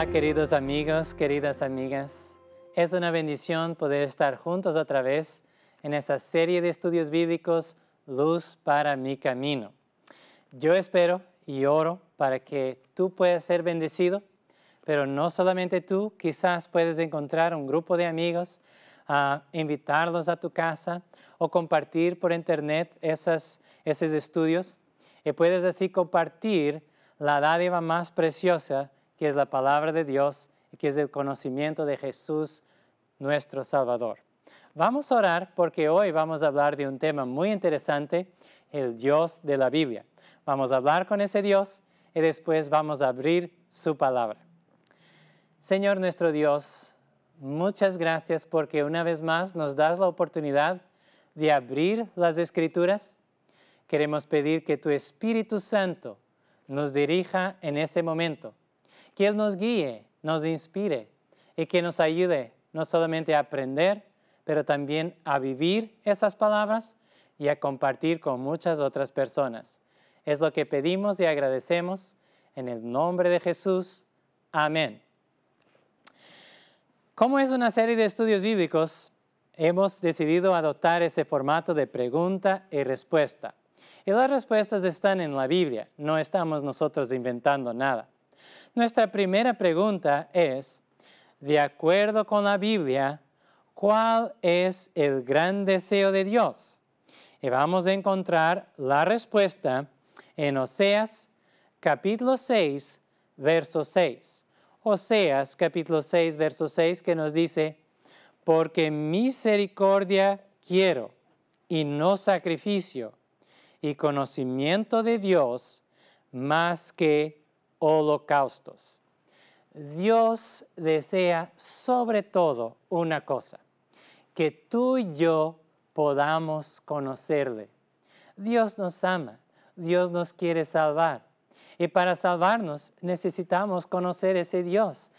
Hola queridos amigos, queridas amigas. Es una bendición poder estar juntos otra vez en esa serie de estudios bíblicos Luz para mi camino. Yo espero y oro para que tú puedas ser bendecido, pero no solamente tú, quizás puedes encontrar un grupo de amigos, invitarlos a tu casa o compartir por internet esos estudios y puedes así compartir la dádiva más preciosa que es la palabra de Dios y que es el conocimiento de Jesús, nuestro Salvador. Vamos a orar porque hoy vamos a hablar de un tema muy interesante, el Dios de la Biblia. Vamos a hablar con ese Dios y después vamos a abrir su palabra. Señor nuestro Dios, muchas gracias porque una vez más nos das la oportunidad de abrir las Escrituras. Queremos pedir que tu Espíritu Santo nos dirija en ese momento, que Él nos guíe, nos inspire y que nos ayude no solamente a aprender, pero también a vivir esas palabras y a compartir con muchas otras personas. Es lo que pedimos y agradecemos en el nombre de Jesús. Amén. Como es una serie de estudios bíblicos, hemos decidido adoptar ese formato de pregunta y respuesta. Y las respuestas están en la Biblia, no estamos nosotros inventando nada. Nuestra primera pregunta es, de acuerdo con la Biblia, ¿cuál es el gran deseo de Dios? Y vamos a encontrar la respuesta en Oseas capítulo 6, verso 6. Oseas capítulo 6, verso 6, que nos dice, porque misericordia quiero y no sacrificio, y conocimiento de Dios más que holocaustos. Dios desea sobre todo una cosa, que tú y yo podamos conocerle. Dios nos ama, Dios nos quiere salvar. Y para salvarnos necesitamos conocer ese Dios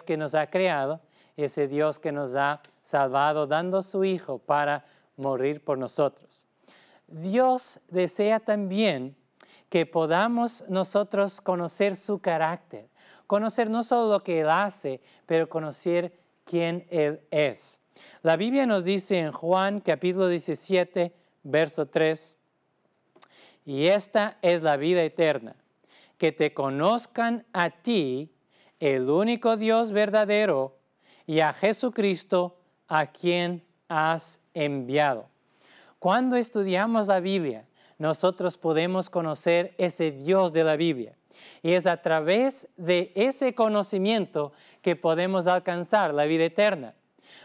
que nos ha creado, ese Dios que nos ha salvado dando a su Hijo para morir por nosotros. Dios desea también que podamos nosotros conocer su carácter, conocer no solo lo que Él hace, pero conocer quién Él es. La Biblia nos dice en Juan capítulo 17, verso 3, y esta es la vida eterna, que te conozcan a ti, el único Dios verdadero, y a Jesucristo, a quien has enviado. Cuando estudiamos la Biblia, nosotros podemos conocer ese Dios de la Biblia. Y es a través de ese conocimiento que podemos alcanzar la vida eterna.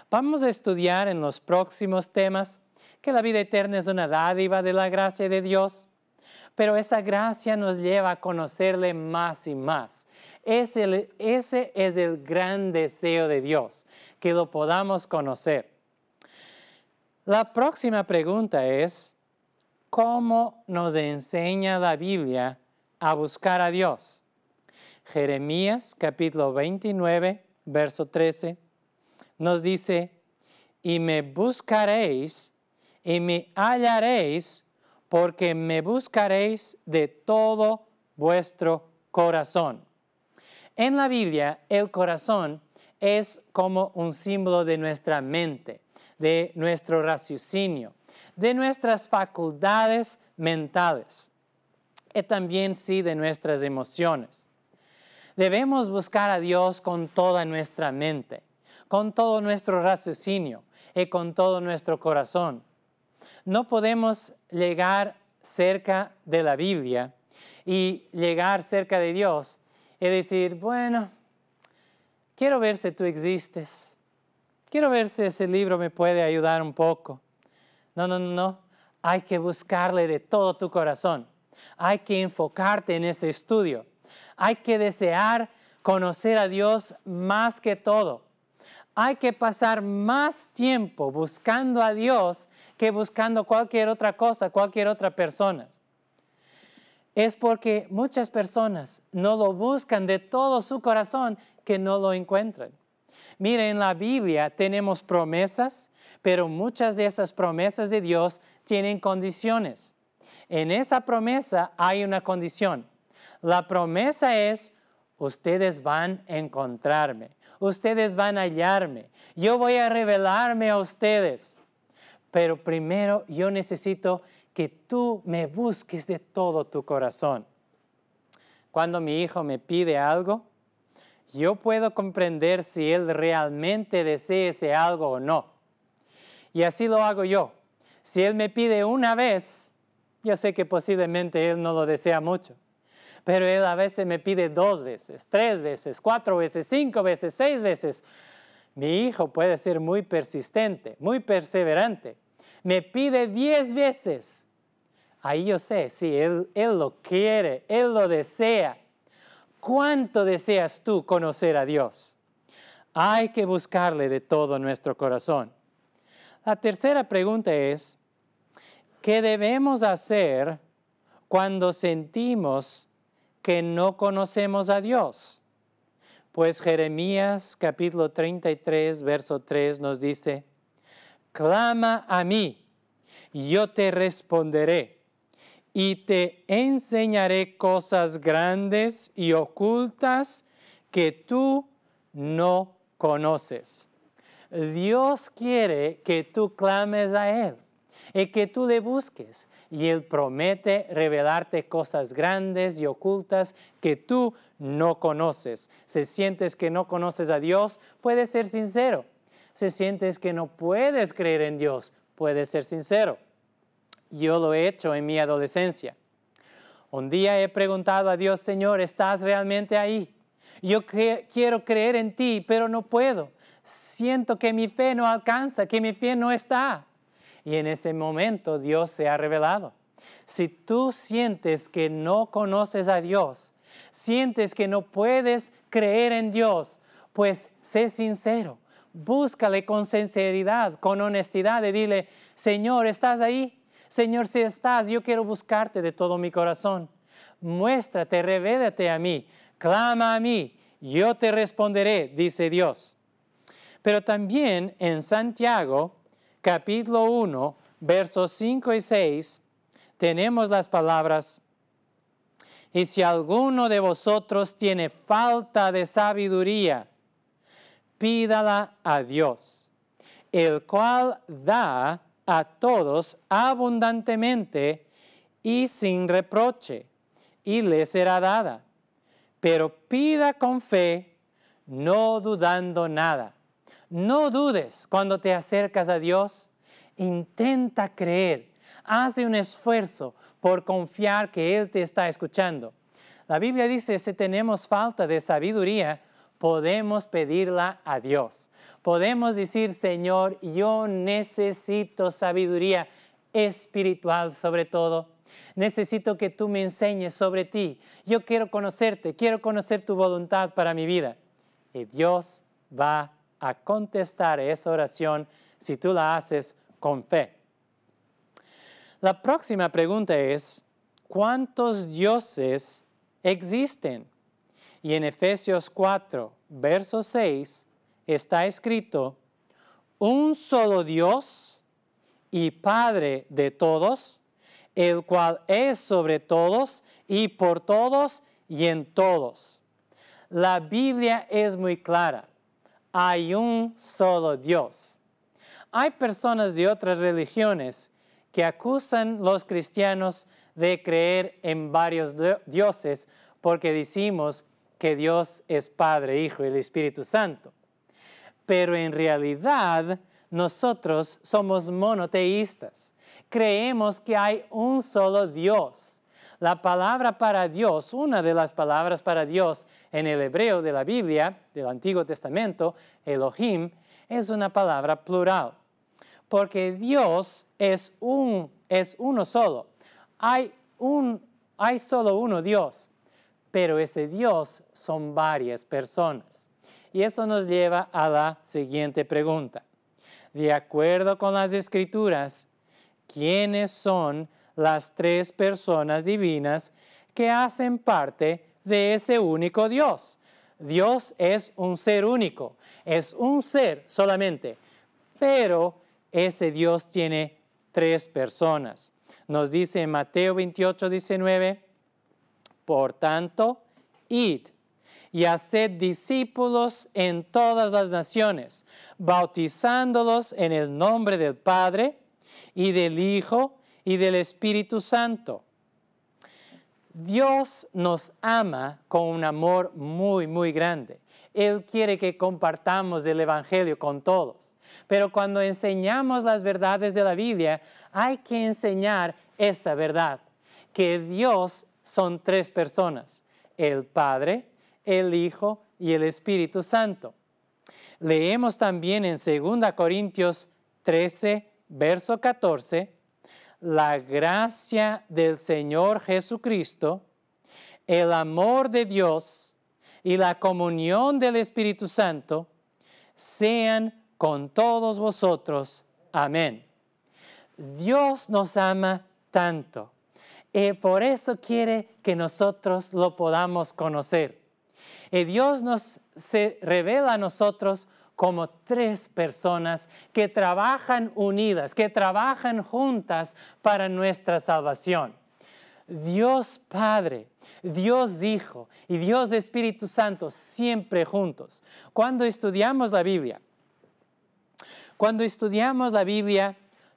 Vamos a estudiar en los próximos temas que la vida eterna es una dádiva de la gracia de Dios, pero esa gracia nos lleva a conocerle más y más. Ese es el gran deseo de Dios, que lo podamos conocer. La próxima pregunta es, ¿cómo nos enseña la Biblia a buscar a Dios? Jeremías capítulo 29, verso 13, nos dice, y me buscaréis y me hallaréis, porque me buscaréis de todo vuestro corazón. En la Biblia, el corazón es como un símbolo de nuestra mente, de nuestro raciocinio, de nuestras facultades mentales y también sí de nuestras emociones. Debemos buscar a Dios con toda nuestra mente, con todo nuestro raciocinio y con todo nuestro corazón. No podemos llegar cerca de la Biblia y llegar cerca de Dios y decir, bueno, quiero ver si tú existes. Quiero ver si ese libro me puede ayudar un poco. No. Hay que buscarle de todo tu corazón. Hay que enfocarte en ese estudio. Hay que desear conocer a Dios más que todo. Hay que pasar más tiempo buscando a Dios que buscando cualquier otra cosa, cualquier otra persona. Es porque muchas personas no lo buscan de todo su corazón que no lo encuentran. Mira, en la Biblia tenemos promesas, pero muchas de esas promesas de Dios tienen condiciones. En esa promesa hay una condición. La promesa es ustedes van a encontrarme, ustedes van a hallarme, yo voy a revelarme a ustedes. Pero primero yo necesito que tú me busques de todo tu corazón. Cuando mi hijo me pide algo, yo puedo comprender si él realmente desea ese algo o no. Y así lo hago yo. Si él me pide una vez, yo sé que posiblemente él no lo desea mucho. Pero él a veces me pide 2 veces, 3 veces, 4 veces, 5 veces, 6 veces. Mi hijo puede ser muy persistente, muy perseverante. Me pide 10 veces. Ahí yo sé, sí, él lo quiere, él lo desea. ¿Cuánto deseas tú conocer a Dios? Hay que buscarle de todo nuestro corazón. La tercera pregunta es, ¿qué debemos hacer cuando sentimos que no conocemos a Dios? Pues Jeremías capítulo 33, verso 3 nos dice, clama a mí, yo te responderé, y te enseñaré cosas grandes y ocultas que tú no conoces. Dios quiere que tú clames a Él y que tú le busques. Y Él promete revelarte cosas grandes y ocultas que tú no conoces. Si sientes que no conoces a Dios, puedes ser sincero. Si sientes que no puedes creer en Dios, puedes ser sincero. Yo lo he hecho en mi adolescencia. Un día he preguntado a Dios, Señor, ¿estás realmente ahí? Yo quiero creer en ti, pero no puedo. Siento que mi fe no alcanza, que mi fe no está. Y en ese momento Dios se ha revelado. Si tú sientes que no conoces a Dios, sientes que no puedes creer en Dios, pues sé sincero. Búscale con sinceridad, con honestidad y dile, Señor, ¿estás ahí? Señor, si estás, yo quiero buscarte de todo mi corazón. Muéstrate, revélate a mí, clama a mí, yo te responderé, dice Dios. Pero también en Santiago, capítulo 1, versos 5 y 6, tenemos las palabras, y si alguno de vosotros tiene falta de sabiduría, pídala a Dios, el cual da a todos abundantemente y sin reproche, y le será dada. Pero pida con fe, no dudando nada. No dudes cuando te acercas a Dios. Intenta creer. Haz un esfuerzo por confiar que Él te está escuchando. La Biblia dice, si tenemos falta de sabiduría, podemos pedirla a Dios. Podemos decir, Señor, yo necesito sabiduría espiritual sobre todo. Necesito que tú me enseñes sobre ti. Yo quiero conocerte, quiero conocer tu voluntad para mi vida. Y Dios va a contestar esa oración si tú la haces con fe. La próxima pregunta es, ¿cuántos dioses existen? Y en Efesios 4, verso 6, está escrito, un solo Dios y Padre de todos, el cual es sobre todos y por todos y en todos. La Biblia es muy clara. Hay un solo Dios. Hay personas de otras religiones que acusan a los cristianos de creer en varios dioses porque decimos que Dios es Padre, Hijo y el Espíritu Santo. Pero en realidad nosotros somos monoteístas. Creemos que hay un solo Dios. La palabra para Dios, una de las palabras para Dios en el hebreo de la Biblia, del Antiguo Testamento, Elohim, es una palabra plural. Porque Dios es uno solo. Hay solo uno Dios, pero ese Dios son varias personas. Y eso nos lleva a la siguiente pregunta. De acuerdo con las Escrituras, ¿quiénes son las 3 personas divinas que hacen parte de ese único Dios? Dios es un ser único, es un ser solamente, pero ese Dios tiene 3 personas. Nos dice en Mateo 28, 19, por tanto, id y haced discípulos en todas las naciones, bautizándolos en el nombre del Padre y del Hijo y del Espíritu Santo. Dios nos ama con un amor muy, muy grande. Él quiere que compartamos el Evangelio con todos. Pero cuando enseñamos las verdades de la Biblia, hay que enseñar esa verdad, que Dios son tres personas, el Padre, el Hijo y el Espíritu Santo. Leemos también en 2 Corintios 13, verso 14, la gracia del Señor Jesucristo, el amor de Dios y la comunión del Espíritu Santo sean con todos vosotros. Amén. Dios nos ama tanto y por eso quiere que nosotros lo podamos conocer. Y Dios se revela a nosotros como tres personas que trabajan unidas, que trabajan juntas para nuestra salvación. Dios Padre, Dios Hijo y Dios Espíritu Santo siempre juntos. Cuando estudiamos la Biblia,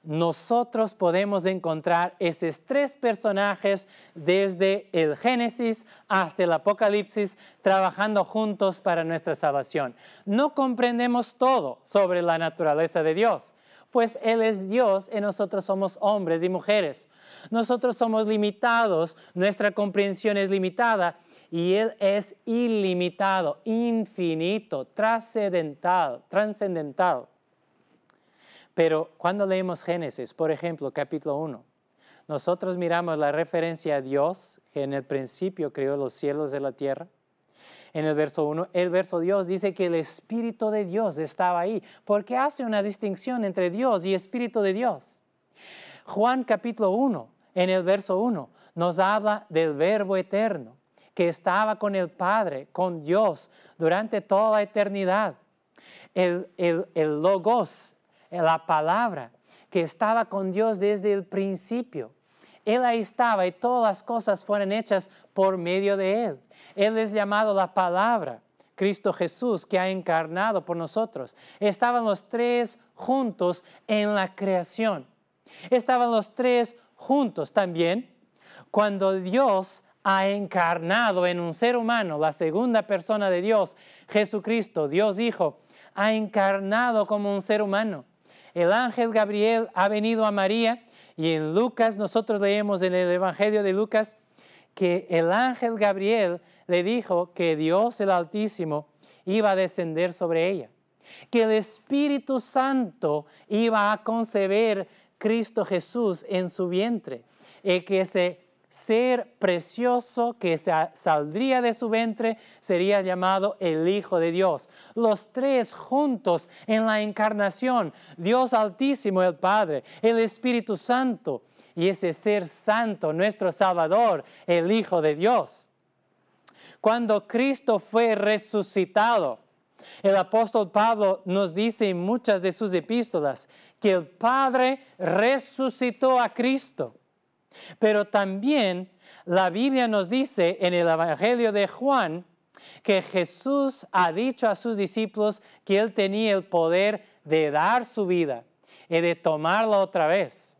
nosotros podemos encontrar esos tres personajes desde el Génesis hasta el Apocalipsis trabajando juntos para nuestra salvación. No comprendemos todo sobre la naturaleza de Dios, pues Él es Dios y nosotros somos hombres y mujeres. Nosotros somos limitados, nuestra comprensión es limitada y Él es ilimitado, infinito, trascendental. Pero cuando leemos Génesis, por ejemplo, capítulo 1, nosotros miramos la referencia a Dios, que en el principio creó los cielos y la tierra. En el verso 1, el verso Dios dice que el Espíritu de Dios estaba ahí, porque hace una distinción entre Dios y Espíritu de Dios. Juan capítulo 1, en el verso 1, nos habla del Verbo eterno, que estaba con el Padre, con Dios, durante toda la eternidad. El Logos, la palabra que estaba con Dios desde el principio. Él ahí estaba y todas las cosas fueron hechas por medio de Él. Él es llamado la palabra, Cristo Jesús, que ha encarnado por nosotros. Estaban los tres juntos en la creación. Estaban los tres juntos también cuando Dios ha encarnado en un ser humano, la segunda persona de Dios, Jesucristo, Dios Hijo, ha encarnado como un ser humano. El ángel Gabriel ha venido a María y en Lucas, nosotros leemos en el Evangelio de Lucas que el ángel Gabriel le dijo que Dios el Altísimo iba a descender sobre ella, que el Espíritu Santo iba a conceber Cristo Jesús en su vientre y que ese ser precioso que saldría de su vientre sería llamado el Hijo de Dios. Los tres juntos en la encarnación, Dios Altísimo, el Padre, el Espíritu Santo y ese ser santo, nuestro Salvador, el Hijo de Dios. Cuando Cristo fue resucitado, el apóstol Pablo nos dice en muchas de sus epístolas que el Padre resucitó a Cristo. Pero también la Biblia nos dice en el Evangelio de Juan que Jesús ha dicho a sus discípulos que Él tenía el poder de dar su vida y de tomarla otra vez.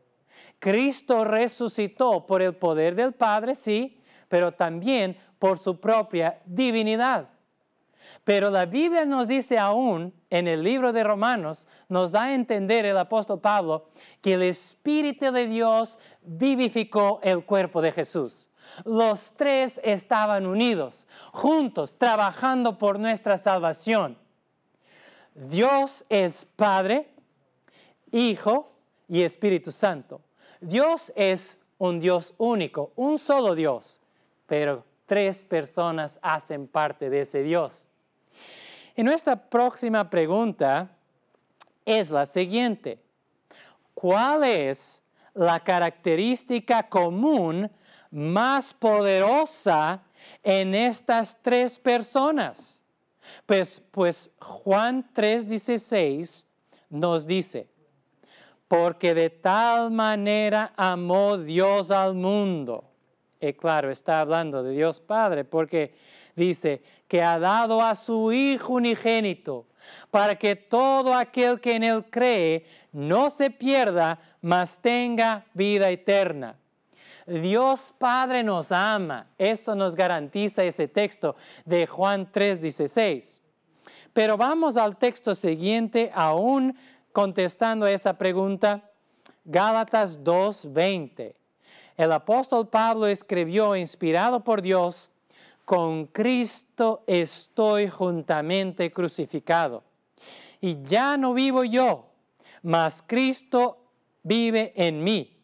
Cristo resucitó por el poder del Padre, sí, pero también por su propia divinidad. Pero la Biblia nos dice aún, en el libro de Romanos, nos da a entender el apóstol Pablo que el Espíritu de Dios vivificó el cuerpo de Jesús. Los tres estaban unidos, juntos, trabajando por nuestra salvación. Dios es Padre, Hijo y Espíritu Santo. Dios es un Dios único, un solo Dios, pero tres personas hacen parte de ese Dios. Y nuestra próxima pregunta es la siguiente. ¿Cuál es la característica común más poderosa en estas tres personas? Pues Juan 3:16 nos dice, porque de tal manera amó Dios al mundo. Y claro, está hablando de Dios Padre, porque dice, que ha dado a su Hijo unigénito, para que todo aquel que en Él cree no se pierda, mas tenga vida eterna. Dios Padre nos ama. Eso nos garantiza ese texto de Juan 3:16. Pero vamos al texto siguiente, aún contestando esa pregunta, Gálatas 2:20. El apóstol Pablo escribió, inspirado por Dios, con Cristo estoy juntamente crucificado. Y ya no vivo yo, mas Cristo vive en mí.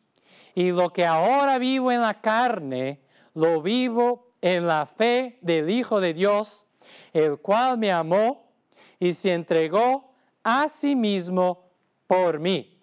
Y lo que ahora vivo en la carne, lo vivo en la fe del Hijo de Dios, el cual me amó y se entregó a sí mismo por mí.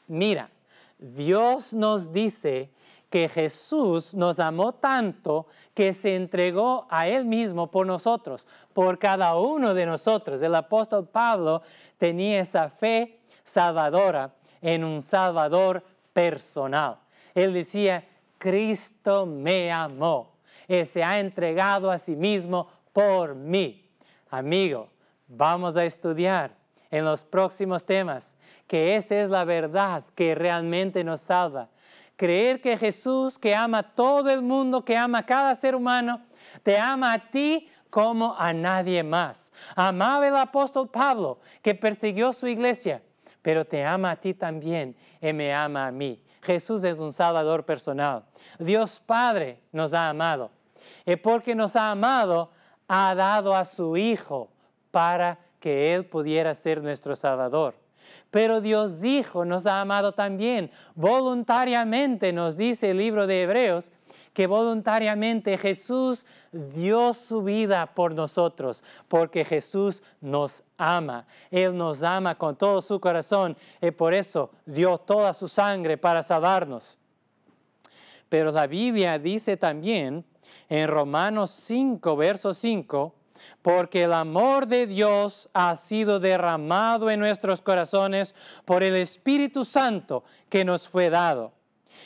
Mira, Dios nos dice que Jesús nos amó tanto que se entregó a Él mismo por nosotros, por cada uno de nosotros. El apóstol Pablo tenía esa fe salvadora en un Salvador personal. Él decía, Cristo me amó. Él se ha entregado a sí mismo por mí. Amigo, vamos a estudiar en los próximos temas que esa es la verdad que realmente nos salva. Creer que Jesús, que ama a todo el mundo, que ama a cada ser humano, te ama a ti como a nadie más. Amaba el apóstol Pablo, que persiguió su iglesia, pero te ama a ti también y me ama a mí. Jesús es un Salvador personal. Dios Padre nos ha amado. Y porque nos ha amado, ha dado a su Hijo para que Él pudiera ser nuestro Salvador. Pero Dios Hijo nos ha amado también. Voluntariamente nos dice el libro de Hebreos que voluntariamente Jesús dio su vida por nosotros, porque Jesús nos ama. Él nos ama con todo su corazón y por eso dio toda su sangre para salvarnos. Pero la Biblia dice también en Romanos 5, verso 5, porque el amor de Dios ha sido derramado en nuestros corazones por el Espíritu Santo que nos fue dado.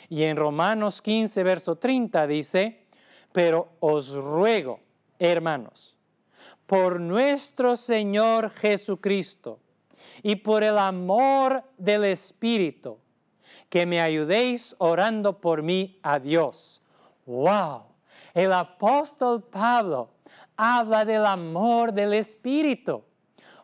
Y en Romanos 15, verso 30 dice, pero os ruego, hermanos, por nuestro Señor Jesucristo y por el amor del Espíritu, que me ayudéis orando por mí a Dios. ¡Wow! El apóstol Pablo habla del amor del Espíritu.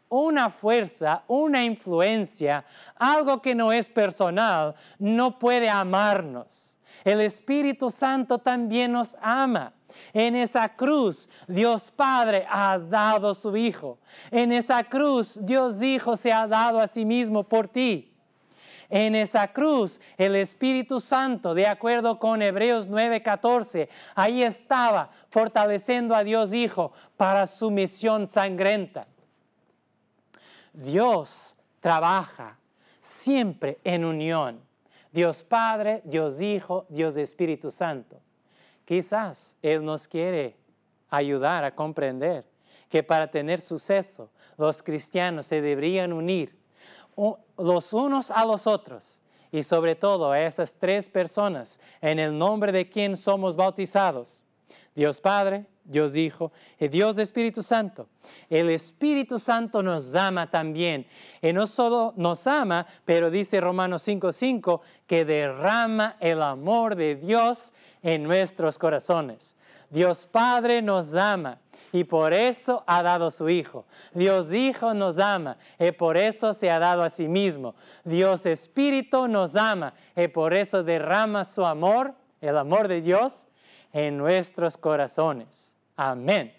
Una fuerza, una influencia, algo que no es personal, no puede amarnos. El Espíritu Santo también nos ama. En esa cruz, Dios Padre ha dado a su Hijo. En esa cruz, Dios Hijo se ha dado a sí mismo por ti. En esa cruz, el Espíritu Santo, de acuerdo con Hebreos 9:14, ahí estaba fortaleciendo a Dios Hijo para su misión sangrienta. Dios trabaja siempre en unión. Dios Padre, Dios Hijo, Dios Espíritu Santo. Quizás Él nos quiere ayudar a comprender que para tener suceso, los cristianos se deberían unir los unos a los otros y sobre todo a esas tres personas en el nombre de quien somos bautizados. Dios Padre, Dios Hijo y Dios Espíritu Santo. El Espíritu Santo nos ama también. Y no solo nos ama, pero dice Romanos 5:5 que derrama el amor de Dios en nuestros corazones. Dios Padre nos ama y por eso ha dado su Hijo. Dios Hijo nos ama y por eso se ha dado a sí mismo. Dios Espíritu nos ama y por eso derrama su amor, el amor de Dios, en nuestros corazones. Amén.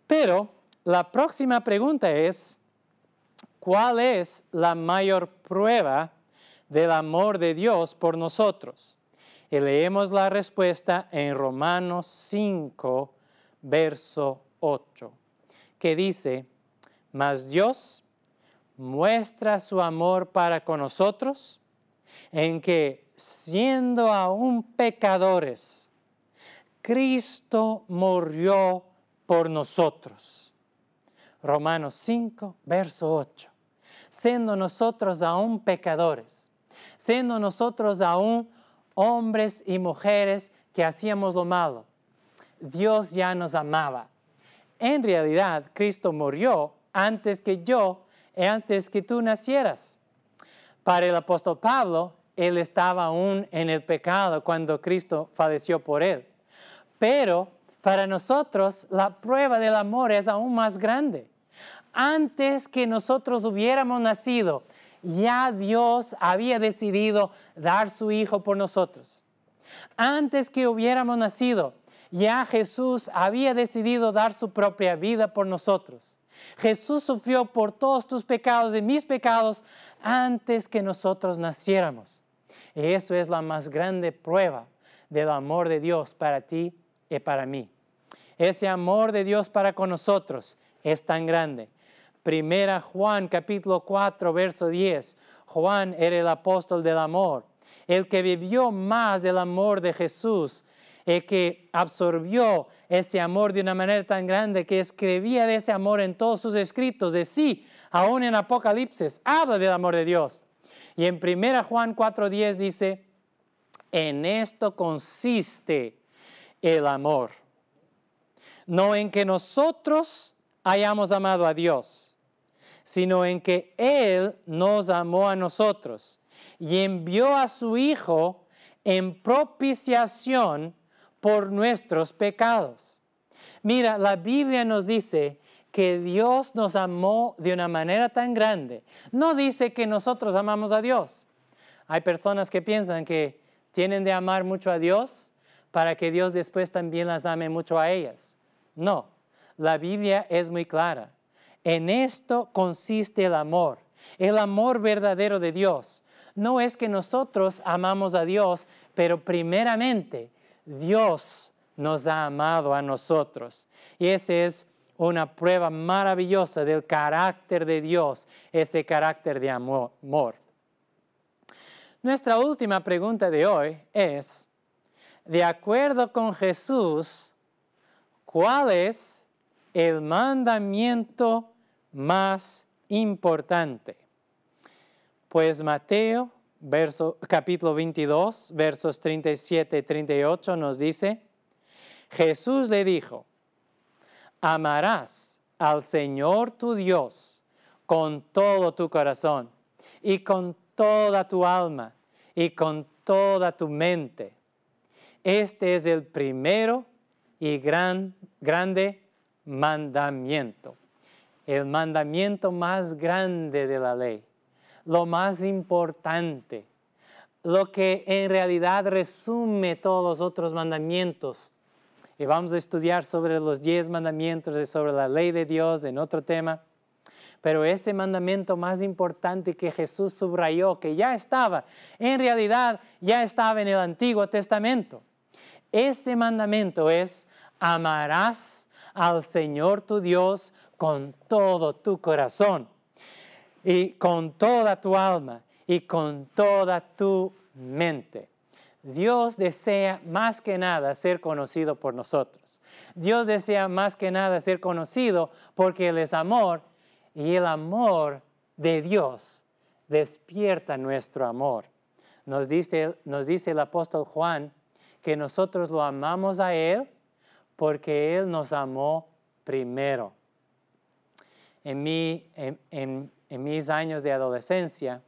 Pero la próxima pregunta es, ¿cuál es la mayor prueba del amor de Dios por nosotros? Y leemos la respuesta en Romanos 5, verso 8, que dice, mas Dios muestra su amor para con nosotros en que, siendo aún pecadores, Cristo murió por nosotros. Romanos 5, verso 8. Siendo nosotros aún pecadores, siendo nosotros aún hombres y mujeres que hacíamos lo malo, Dios ya nos amaba. En realidad, Cristo murió antes que yo y antes que tú nacieras. Para el apóstol Pablo, él estaba aún en el pecado cuando Cristo falleció por él. Pero para nosotros, la prueba del amor es aún más grande. Antes que nosotros hubiéramos nacido, ya Dios había decidido dar su Hijo por nosotros. Antes que hubiéramos nacido, ya Jesús había decidido dar su propia vida por nosotros. Jesús sufrió por todos tus pecados y mis pecados antes que nosotros naciéramos. Y eso es la más grande prueba del amor de Dios para ti y para mí. Ese amor de Dios para con nosotros es tan grande. Primera Juan capítulo 4 verso 10. Juan era el apóstol del amor, el que vivió más del amor de Jesús, el que absorbió ese amor de una manera tan grande que escribía de ese amor en todos sus escritos. De sí, aún en Apocalipsis, habla del amor de Dios. Y en 1 Juan 4:10 dice, en esto consiste el amor. No en que nosotros hayamos amado a Dios, sino en que Él nos amó a nosotros y envió a su Hijo en propiciación por nuestros pecados. Mira, la Biblia nos dice que Dios nos amó de una manera tan grande. No dice que nosotros amamos a Dios. Hay personas que piensan que tienen de amar mucho a Dios para que Dios después también las ame mucho a ellas. No, la Biblia es muy clara. En esto consiste el amor verdadero de Dios. No es que nosotros amamos a Dios, pero primeramente Dios nos ha amado a nosotros. Y esa es una prueba maravillosa del carácter de Dios, ese carácter de amor. Nuestra última pregunta de hoy es, de acuerdo con Jesús, ¿cuál es el mandamiento más importante? Pues Mateo, capítulo 22, versos 37 y 38 nos dice, Jesús le dijo, amarás al Señor tu Dios con todo tu corazón y con toda tu alma y con toda tu mente. Este es el primero y grande mandamiento. El mandamiento más grande de la ley. Lo más importante. Lo que en realidad resume todos los otros mandamientos. Y vamos a estudiar sobre los 10 mandamientos y sobre la ley de Dios en otro tema. Pero ese mandamiento más importante que Jesús subrayó, que ya estaba, en realidad ya estaba en el Antiguo Testamento. Ese mandamiento es, amarás al Señor tu Dios con todo tu corazón y con toda tu alma y con toda tu mente. Dios desea más que nada ser conocido por nosotros. Dios desea más que nada ser conocido porque Él es amor y el amor de Dios despierta nuestro amor. Nos dice el apóstol Juan que nosotros lo amamos a Él porque Él nos amó primero. En mis años de adolescencia,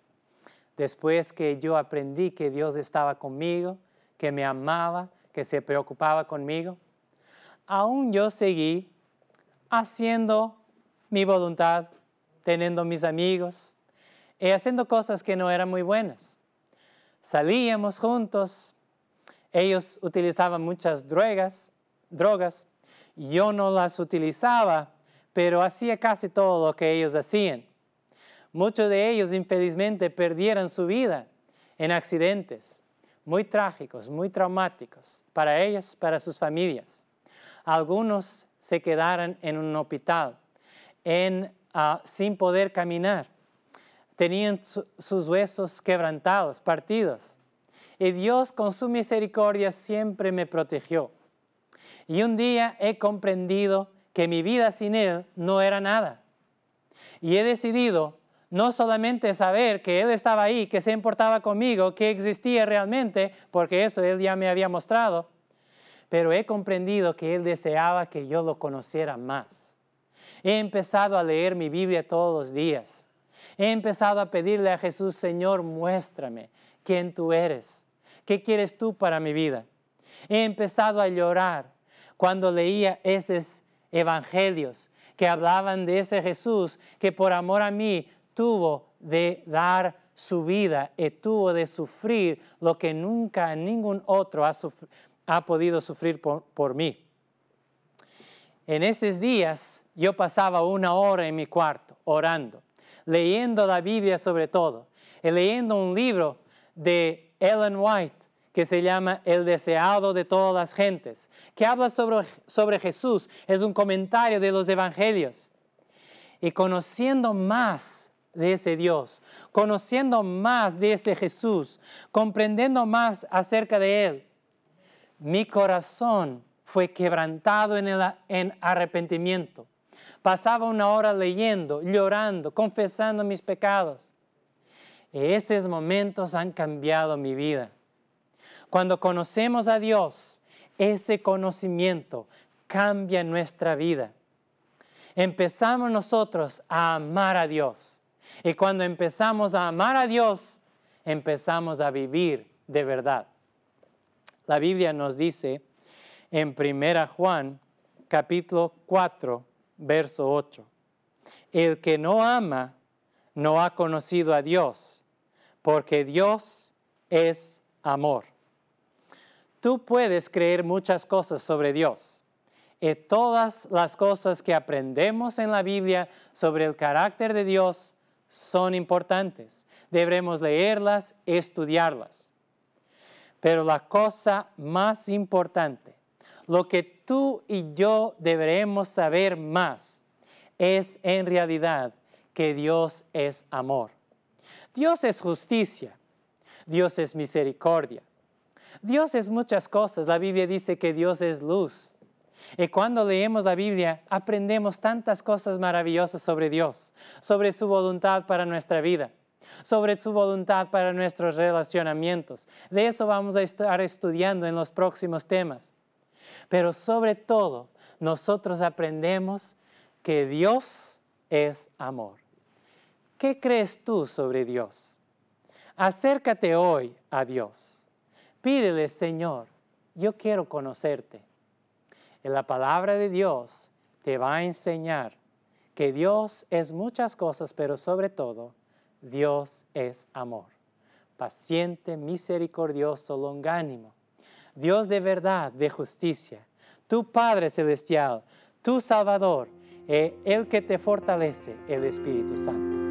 después que yo aprendí que Dios estaba conmigo, que me amaba, que se preocupaba conmigo, aún yo seguí haciendo mi voluntad, teniendo mis amigos y haciendo cosas que no eran muy buenas. Salíamos juntos, ellos utilizaban muchas drogas, yo no las utilizaba, pero hacía casi todo lo que ellos hacían. Muchos de ellos infelizmente perdieron su vida en accidentes muy trágicos, muy traumáticos para ellos, para sus familias. Algunos se quedaron en un hospital sin poder caminar. Tenían sus huesos quebrantados, partidos. Y Dios con su misericordia siempre me protegió. Y un día he comprendido que mi vida sin Él no era nada. Y he decidido no solamente saber que Él estaba ahí, que se importaba conmigo, que existía realmente, porque eso Él ya me había mostrado, pero he comprendido que Él deseaba que yo lo conociera más. He empezado a leer mi Biblia todos los días. He empezado a pedirle a Jesús, Señor, muéstrame quién tú eres. ¿Qué quieres tú para mi vida? He empezado a llorar cuando leía esos evangelios que hablaban de ese Jesús que por amor a mí tuvo de dar su vida y tuvo de sufrir lo que nunca ningún otro ha podido sufrir por mí. En esos días yo pasaba 1 hora en mi cuarto orando, leyendo la Biblia sobre todo, y leyendo un libro de Ellen White que se llama El deseado de todas las gentes, que habla sobre Jesús, es un comentario de los evangelios. Y conociendo más de ese Dios, conociendo más de ese Jesús, comprendiendo más acerca de Él, mi corazón fue quebrantado en arrepentimiento. Pasaba 1 hora leyendo, llorando, confesando mis pecados. Y esos momentos han cambiado mi vida. Cuando conocemos a Dios, ese conocimiento cambia nuestra vida. Empezamos nosotros a amar a Dios. Y cuando empezamos a amar a Dios, empezamos a vivir de verdad. La Biblia nos dice en 1 Juan, capítulo 4, verso 8. El que no ama, no ha conocido a Dios, porque Dios es amor. Tú puedes creer muchas cosas sobre Dios. Y todas las cosas que aprendemos en la Biblia sobre el carácter de Dios son importantes. Debemos leerlas y estudiarlas. Pero la cosa más importante, lo que tú y yo deberemos saber más, es en realidad que Dios es amor. Dios es justicia. Dios es misericordia. Dios es muchas cosas. La Biblia dice que Dios es luz. Y cuando leemos la Biblia, aprendemos tantas cosas maravillosas sobre Dios, sobre su voluntad para nuestra vida, sobre su voluntad para nuestros relacionamientos. De eso vamos a estar estudiando en los próximos temas. Pero sobre todo, nosotros aprendemos que Dios es amor. ¿Qué crees tú sobre Dios? Acércate hoy a Dios. Pídele, Señor, yo quiero conocerte. Y la palabra de Dios te va a enseñar que Dios es muchas cosas, pero sobre todo, Dios es amor. Paciente, misericordioso, longánimo. Dios de verdad, de justicia. Tu Padre Celestial, tu Salvador, el que te fortalece, el Espíritu Santo.